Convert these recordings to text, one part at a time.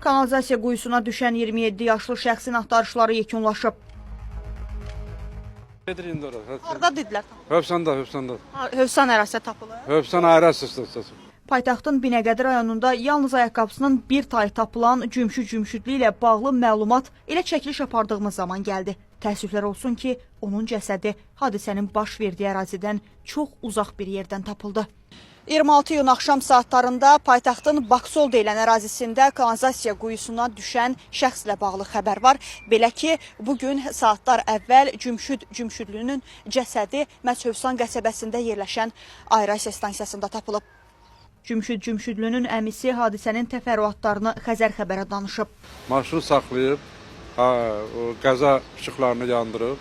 Kanalizasiya quyusuna düşən 27 yaşlı şəxsin axtarışları yekunlaşıb. Harada dedilər? Hövsanda. Hövsan ərazidə tapılır. Hövsan ayrı əsasdasın. Paytaxtın Binəqədi rayonunda yalnız ayaqqabısının bir tayı tapılan cümşüdlü ilə bağlı məlumat elə çəkiliş apardığımız zaman gəldi. Təəssüflər olsun ki, onun cəsədi hadisənin baş verdiyi ərazidən çox uzaq bir yerdən tapıldı. 26 iyun axşam saatlarında paytaxtın Baksol deyilən ərazisində kanalizasiya quyusuna düşən şəxslə bağlı xəbər var. Belə ki, bugün saatlar əvvəl Cümşüdlünün cəsədi məhz Hövsan qəsəbəsində yerləşən aerasiya stansiyasında tapılıb. Cümşüdlünün əmisi hadisənin təfərrüatlarını Xəzər xəbərə danışıb. Maşını saxlayıb, o qəza işıqlarını yandırıb,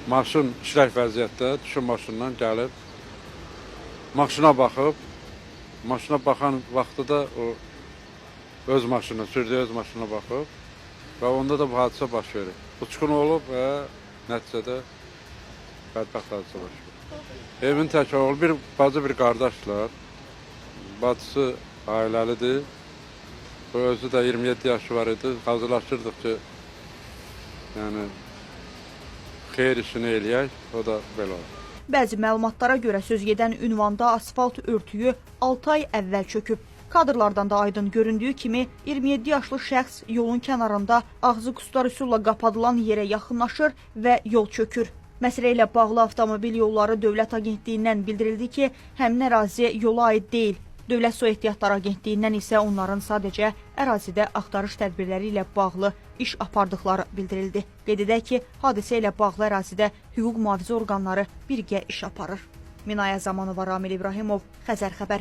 maşın işlək vəziyyətdə düşün maşından gəlib, maşına baxıb, maşına baxan vaxtı da o öz maşını, sürdüyü öz maşına baxıb və onda da bu hadisə baş verir. Uçqun olub və nəticədə bədbəxt hadisə baş verir. Evin tək oğlu, bir bacı, bir qardaşlar. Bacısı ailəlidir. O özü də 27 yaşı var idi. Hazırlaşırdıq ki, yəni xeyir işini eləyək, o da belə olur. Bəzi məlumatlara görə söz gedən ünvanda asfalt örtüyü 6 ay əvvəl çöküb. Kadrlardan da aydın göründüyü kimi 27 yaşlı şəxs yolun kənarında ağzı qustar üsulla qapadılan yerə yaxınlaşır və yol çökür. Məsələ ilə bağlı Avtomobil Yolları Dövlət Agentliyindən bildirildi ki, həmin ərazi yola aid deyil. Dövlət Su Ehtiyatları Agentliyindən isə onların sadəcə ərazidə axtarış tədbirləri ilə bağlı iş apardıqları bildirildi. Qeyd edək ki, hadisə ilə bağlı ərazidə hüquq mühafizə orqanları birgə iş aparır. Minaya Zamanova, Ramil İbrahimov, Xəzər xəbər.